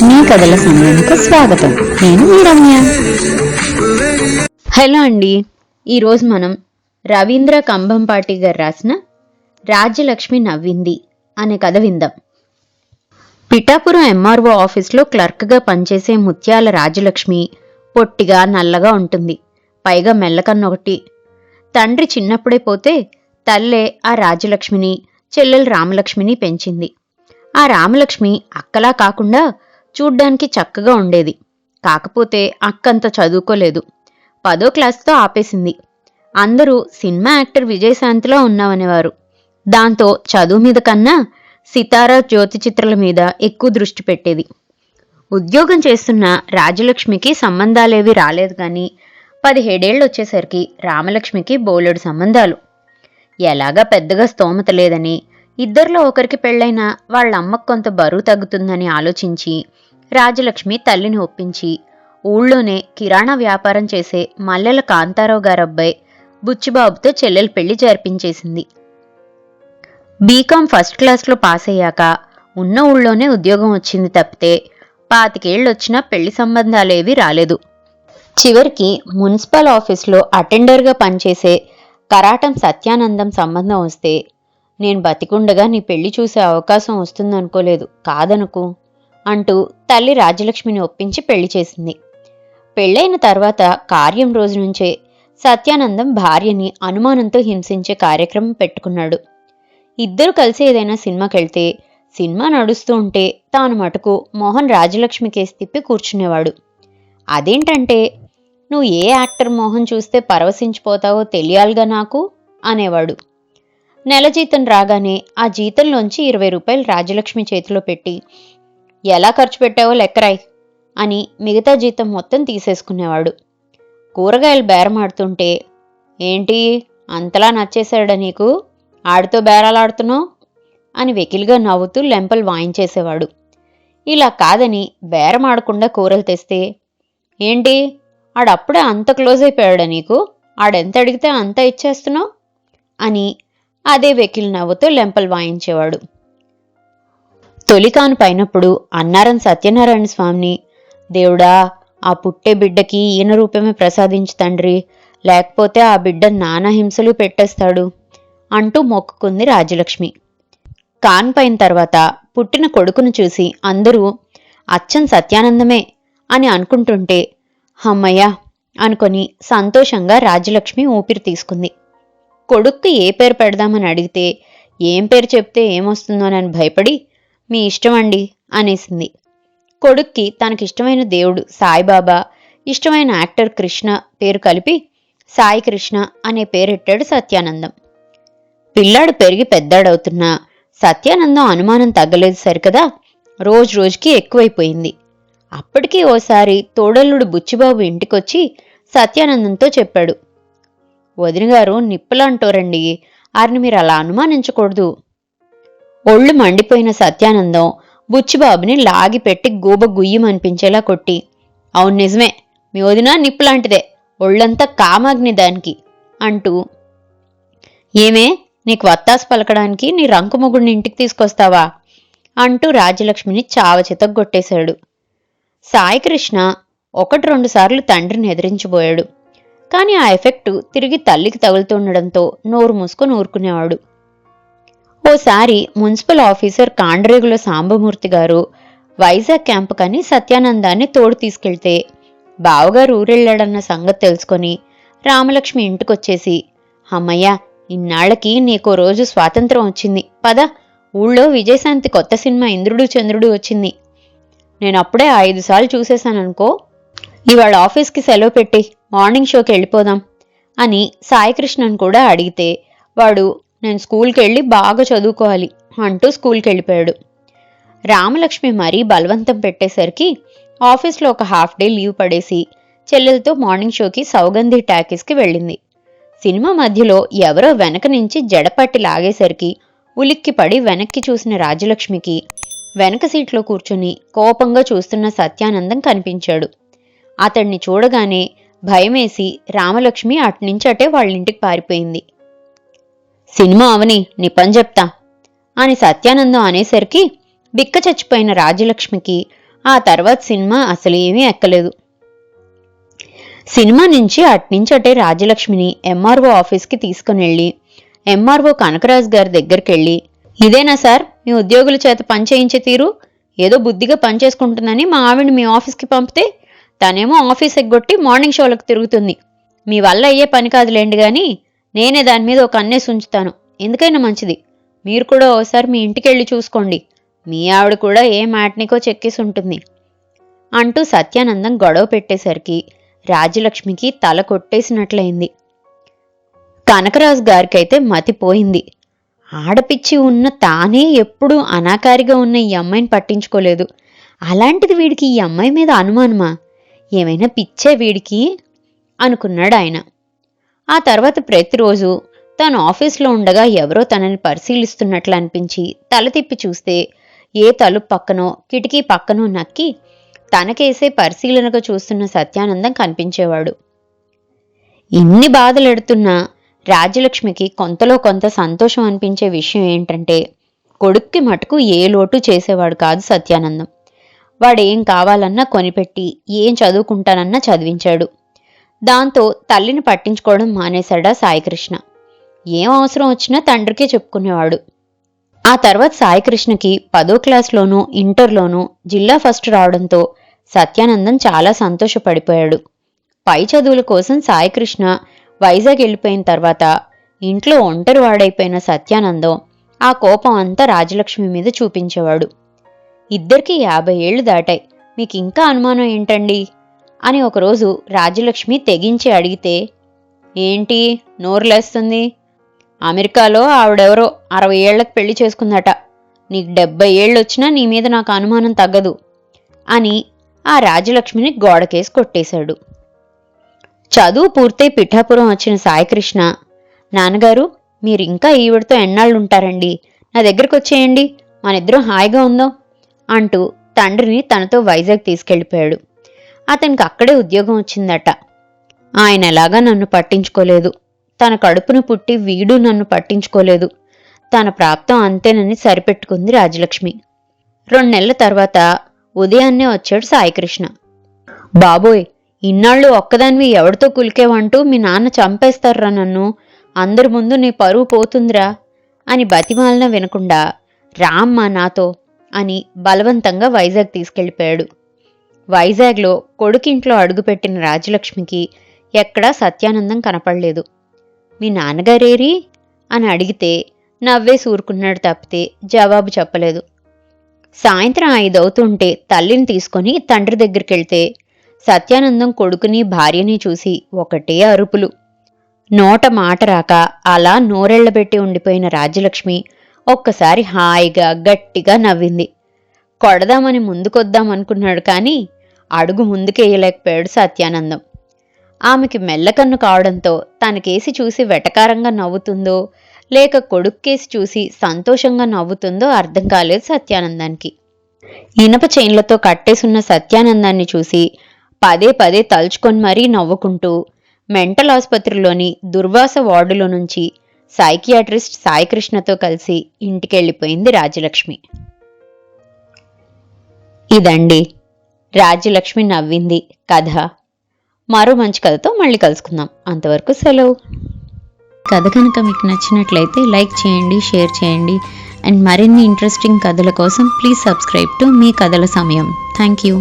మీ కథల సమయానికి స్వాగతం. నేను మీ రమ్య. హలో అండి, ఈరోజు మనం రవీంద్ర కంభంపాటి గారు రాసిన రాజ్యలక్ష్మి నవ్వింది అనే కథ విందాం. పిఠాపురం ఎంఆర్ఓ ఆఫీస్లో క్లర్క్గా పనిచేసే ముత్యాల రాజ్యలక్ష్మి పొట్టిగా నల్లగా ఉంటుంది. పైగా మెల్లకన్నొకటి. తండ్రి చిన్నప్పుడే పోతే తల్లే ఆ రాజ్యలక్ష్మిని, చెల్లెలు రామలక్ష్మిని పెంచింది. ఆ రామలక్ష్మి అక్కలా కాకుండా చూడ్డానికి చక్కగా ఉండేది. కాకపోతే అక్కంత చదువుకోలేదు. 10వ క్లాస్తో ఆపేసింది. అందరూ సినిమా యాక్టర్ విజయశాంతిలో ఉన్నామనేవారు. దాంతో చదువు మీద కన్నా సితారా జ్యోతి చిత్రాల మీద ఎక్కువ దృష్టి పెట్టేది. ఉద్యోగం చేస్తున్న రాజలక్ష్మికి సంబంధాలేవి రాలేదు. కానీ 17 ఏళ్ళు వచ్చేసరికి రామలక్ష్మికి బోలెడు సంబంధాలు. ఎలాగా పెద్దగా స్తోమత లేదని, ఇద్దరిలో ఒకరికి పెళ్ళైనా వాళ్ళమ్మకు కొంత బరువు తగ్గుతుందని ఆలోచించి రాజలక్ష్మి తల్లిని ఒప్పించి ఊళ్ళోనే కిరాణా వ్యాపారం చేసే మల్లెల కాంతారావు గారబ్బాయి బుచ్చిబాబుతో చెల్లెలు పెళ్లి జరిపించేసింది. బీకాం ఫస్ట్ క్లాస్లో పాస్ అయ్యాక ఉన్న ఊళ్ళోనే ఉద్యోగం వచ్చింది తప్పితే 25 ఏళ్ళు వచ్చినా పెళ్లి సంబంధాలేవీ రాలేదు. చివరికి మున్సిపల్ ఆఫీస్లో అటెండర్గా పనిచేసే కరాటం సత్యానందం సంబంధం వస్తే, నేను బతికుండగా నీ పెళ్లి చూసే అవకాశం వస్తుందనుకోలేదు, కాదనుకు అంటూ తల్లి రాజలక్ష్మిని ఒప్పించి పెళ్లి చేసింది. పెళ్లైన తర్వాత కార్యం రోజు నుంచే సత్యానందం భార్యని అనుమానంతో హింసించే కార్యక్రమం పెట్టుకున్నాడు. ఇద్దరు కలిసి ఏదైనా సినిమాకెళ్తే సినిమా నడుస్తూ ఉంటే తాను మటుకు మోహన్ రాజలక్ష్మి కేసి తిప్పి కూర్చునేవాడు. అదేంటంటే, నువ్వు ఏ యాక్టర్ మోహన్ చూస్తే పరవశించిపోతావో తెలియాలిగా నాకు అనేవాడు. నెల జీతం రాగానే ఆ జీతంలోంచి 20 రూపాయలు రాజలక్ష్మి చేతిలో పెట్టి, ఎలా ఖర్చు పెట్టావో లెక్కరాయ్ అని మిగతా జీతం మొత్తం తీసేసుకునేవాడు. కూరగాయలు బేరమాడుతుంటే, ఏంటి అంతలా నచ్చేశాడా నీకు, ఆడితో బేరాలాడుతున్నావు అని వెకిలిగా నవ్వుతూ లెంపలు వాయించేసేవాడు. ఇలా కాదని బేరమాడకుండా కూరలు తెస్తే, ఏంటి ఆడప్పుడే అంత క్లోజ్ అయిపోయాడా నీకు, ఆడెంత అడిగితే అంత ఇచ్చేస్తున్నావు అని అదే వెకిలి నవ్వుతూ లెంపలు వాయించేవాడు. తొలికాను పైనప్పుడు అన్నారం సత్యనారాయణ స్వామిని, దేవుడా ఆ పుట్టే బిడ్డకి ఈయన రూపమే ప్రసాదించు తండ్రి, లేకపోతే ఆ బిడ్డ నానా హింసలు పెట్టేస్తాడు అంటూ మొక్కుకుంది రాజలక్ష్మి. కాన్పైన తర్వాత పుట్టిన కొడుకును చూసి అందరూ అచ్చం సత్యానందమే అని అనుకుంటుంటే, హమ్మయ్య అనుకొని సంతోషంగా రాజలక్ష్మి ఊపిరి తీసుకుంది. కొడుక్కి ఏ పేరు పెడదామని అడిగితే, ఏం పేరు చెప్తే ఏమొస్తుందోనని భయపడి, మీ ఇష్టమండి అనేసింది. కొడుక్కి తనకిష్టమైన దేవుడు సాయిబాబా, ఇష్టమైన యాక్టర్ కృష్ణ పేరు కలిపి సాయి కృష్ణ అనే పేరెట్టాడు సత్యానందం. పిల్లాడు పెరిగి పెద్దాడవుతున్నా సత్యానందం అనుమానం తగ్గలేదు సరికదా, రోజు రోజుకి ఎక్కువైపోయింది. అప్పటికీ ఓసారి తోడల్లుడు బుచ్చిబాబు ఇంటికొచ్చి సత్యానందంతో చెప్పాడు, వదినగారు నిప్పులంటోరండి, ఆరిని మీరు అలా అనుమానించకూడదు. ఒళ్ళు మండిపోయిన సత్యానందం బుచ్చిబాబుని లాగిపెట్టి గూబ గుయ్యమనిపించేలా కొట్టి, అవును నిజమే, మీ వదిన నిప్పులాంటిదే, ఒళ్ళంతా కామాగ్ని దానికి అంటూ, ఏమే నీకు వత్తాసు పలకడానికి నీ రంకుమొగుడిని ఇంటికి తీసుకొస్తావా అంటూ రాజలక్ష్మిని చావచితగొట్టేశాడు. సాయికృష్ణ 1-2 సార్లు తండ్రిని ఎదిరించబోయాడు. కాని ఆ ఎఫెక్టు తిరిగి తల్లికి తగులుతుండడంతో నోరు మూసుకొని ఊరుకునేవాడు. ఓసారి మున్సిపల్ ఆఫీసర్ కాండ్రేగుల సాంబమూర్తి గారు వైజాగ్ క్యాంపుకని సత్యానందాన్ని తోడు తీసుకెళ్తే, బావగారు ఊరెళ్ళాడన్న సంగతి తెలుసుకొని రామలక్ష్మి ఇంటికొచ్చేసి, అమ్మయ్య ఇన్నాళ్లకి నీకో రోజు స్వాతంత్రం వచ్చింది, పద ఊళ్ళో విజయశాంతి కొత్త సినిమా ఇంద్రుడు చంద్రుడు వచ్చింది, నేనప్పుడే 5 సార్లు చూసేశాననుకో, ఇవాళ ఆఫీస్కి సెలవు పెట్టి మార్నింగ్ షోకి వెళ్ళిపోదాం అని సాయికృష్ణన్ కూడా అడిగితే, వాడు నేను స్కూల్కి వెళ్ళి బాగా చదువుకోవాలి అంటూ స్కూల్కి వెళ్ళిపోయాడు. రామలక్ష్మి మరీ బలవంతం పెట్టేసరికి ఆఫీస్లో ఒక హాఫ్ డే లీవ్ పడేసి చెల్లెలతో మార్నింగ్ షోకి సౌగంధి టాకీస్కి వెళ్ళింది. సినిమా మధ్యలో ఎవరో వెనక నుంచి జడపట్టి లాగేసరికి ఉలిక్కిపడి వెనక్కి చూసిన రాజలక్ష్మికి వెనక సీట్లో కూర్చుని కోపంగా చూస్తున్న సత్యానందం కనిపించాడు. అతడిని చూడగానే భయమేసి రామలక్ష్మి అట్నుంచటే వాళ్ళింటికి పారిపోయింది. సినిమా అవని నీ పని చెప్తా అని సత్యానందం అనేసరికి బిక్క చచ్చిపోయిన రాజ్యలక్ష్మికి ఆ తర్వాత సినిమా అసలేమీ ఎక్కలేదు. సినిమా నుంచి అట్నుంచటే రాజ్యలక్ష్మిని ఎంఆర్ఓ ఆఫీస్కి తీసుకునెళ్ళి ఎంఆర్ఓ కనకరాజు గారి దగ్గరికెళ్ళి, ఇదేనా సార్ మీ ఉద్యోగుల చేత పనిచేయించే తీరు? ఏదో బుద్ధిగా పనిచేసుకుంటుందని మా ఆవిడ్ని మీ ఆఫీస్కి పంపితే తనేమో ఆఫీస్ ఎగ్గొట్టి మార్నింగ్ షోలకు తిరుగుతుంది. మీ వల్ల అయ్యే పని కాదులేండి గాని నేనే దాని మీద ఒక కన్నేసి ఉంచుతాను. ఎందుకైనా మంచిది మీరు కూడా ఓసారి మీ ఇంటికెళ్ళి చూసుకోండి. మీ ఆవిడ కూడా ఏ మ్యాట్నికో చెక్కేసి ఉంటుంది అంటూ సత్యానందం గొడవ పెట్టేసరికి రాజ్యలక్ష్మికి తల కొట్టేసినట్లయింది. కనకరాజు గారికైతే మతిపోయింది. ఆడపిచ్చి ఉన్న తానే ఎప్పుడూ అనాకారిగా ఉన్న ఈ అమ్మాయిని పట్టించుకోలేదు. అలాంటిది వీడికి ఈ అమ్మాయి మీద అనుమానమా? ఏమైనా పిచ్చే వీడికి అనుకున్నాడు ఆయన. ఆ తర్వాత ప్రతిరోజు తాను ఆఫీస్లో ఉండగా ఎవరో తనని పరిశీలిస్తున్నట్లు అనిపించి తల తిప్పి చూస్తే ఏ తలుపు పక్కనో కిటికీ పక్కనో నక్కి తనకేసే పరిశీలనగా చూస్తున్న సత్యానందం కనిపించేవాడు. ఇన్ని బాధలెడుతున్నా రాజ్యలక్ష్మికి కొంతలో కొంత సంతోషం అనిపించే విషయం ఏంటంటే కొడుక్కి మటుకు ఏ లోటు చేసేవాడు కాదు సత్యానందం. వాడేం కావాలన్నా కొనిపెట్టి ఏం చదువుకుంటానన్నా చదివించాడు. దాంతో తల్లిని పట్టించుకోవడం మానేశాడా సాయికృష్ణ. ఏం అవసరం వచ్చినా తండ్రికే చెప్పుకునేవాడు. ఆ తర్వాత సాయికృష్ణకి 10వ క్లాస్లోనూ ఇంటర్లోనూ జిల్లా ఫస్ట్ రావడంతో సత్యానందం చాలా సంతోషపడిపోయాడు. పై చదువుల కోసం సాయికృష్ణ వైజాగ్ వెళ్ళిపోయిన తర్వాత ఇంట్లో ఒంటరి వాడైపోయిన సత్యానందం ఆ కోపం అంతా రాజలక్ష్మి మీద చూపించేవాడు. ఇద్దరికీ 50 ఏళ్లు దాటాయి, మీకింకా అనుమానం ఏంటండి అని ఒకరోజు రాజ్యలక్ష్మి తెగించి అడిగితే, ఏంటి నోరులేస్తుంది? అమెరికాలో ఆవిడెవరో 60 ఏళ్లకు పెళ్లి చేసుకుందట. నీకు 70 ఏళ్ళొచ్చినా నీ మీద నాకు అనుమానం తగ్గదు అని ఆ రాజ్యలక్ష్మిని గోడకేసి కొట్టేశాడు. చదువు పూర్తయి పిఠాపురం వచ్చిన సాయికృష్ణ, నాన్నగారు మీరింకా ఈవిడతో ఎన్నాళ్ళుంటారండి, నా దగ్గరకు వచ్చేయండి, మనిద్దరం హాయిగా ఉందాం అంటూ తండ్రిని తనతో వైజాగ్ తీసుకెళ్ళిపోయాడు. అతనికి అక్కడే ఉద్యోగం వచ్చిందట. ఆయన ఎలాగా నన్ను పట్టించుకోలేదు, తన కడుపున పుట్టి వీడు నన్ను పట్టించుకోలేదు, తన ప్రాప్తం అంతేనని సరిపెట్టుకుంది రాజలక్ష్మి. 2 నెలల తర్వాత ఉదయాన్నే వచ్చాడు సాయికృష్ణ. బాబోయ్, ఇన్నాళ్ళు ఒక్కదానివి ఎవడితో కులికేవంటూ మీ నాన్న చంపేస్తారా నన్ను, అందరి ముందు నీ పరువు పోతుందిరా అని బతిమాలన వినకుండా రామ్మా నాతో అని బలవంతంగా వైజాగ్ తీసుకెళ్ళిపోయాడు. వైజాగ్లో కొడుకింట్లో అడుగుపెట్టిన రాజలక్ష్మికి ఎక్కడా సత్యానందం కనపడలేదు. మీ నాన్నగారేరి అని అడిగితే నవ్వేసి ఊరుకున్నాడు తప్పితే జవాబు చెప్పలేదు. సాయంత్రం 5 అవుతుంటే తల్లిని తీసుకొని తండ్రి దగ్గరికెళ్తే సత్యానందం కొడుకుని భార్యని చూసి ఒకటే అరుపులు. నోట మాట రాక అలా నోరెళ్లబెట్టి ఉండిపోయిన రాజ్యలక్ష్మి ఒక్కసారి హాయిగా గట్టిగా నవ్వింది. కొడదామని ముందుకొద్దామనుకున్నాడు కానీ అడుగు ముందుకేయలేకపోయాడు సత్యానందం. ఆమెకి మెల్లకన్ను కావడంతో తనకేసి చూసి వెటకారంగా నవ్వుతుందో లేక కొడుక్కేసి చూసి సంతోషంగా నవ్వుతుందో అర్థం కాలేదు సత్యానందానికి. ఇనప చైన్లతో కట్టేసున్న సత్యానందాన్ని చూసి పదే పదే తలుచుకొని మరీ నవ్వుకుంటూ మెంటల్ ఆసుపత్రిలోని దుర్వాస వార్డులో నుంచి సైకియాట్రిస్ట్ సాయికృష్ణతో కలిసి ఇంటికెళ్ళిపోయింది రాజ్యలక్ష్మి. ఇదండి రాజ్యలక్ష్మి నవ్వింది కథ. మరో మంచి కథతో మళ్ళీ కలుసుకుందాం. అంతవరకు సెలవు. కథ కనుక మీకు నచ్చినట్లయితే లైక్ చేయండి, షేర్ చేయండి అండ్ మరిన్ని ఇంట్రెస్టింగ్ కథల కోసం ప్లీజ్ సబ్స్క్రైబ్ టు మీ కథల సమయం. Thank you.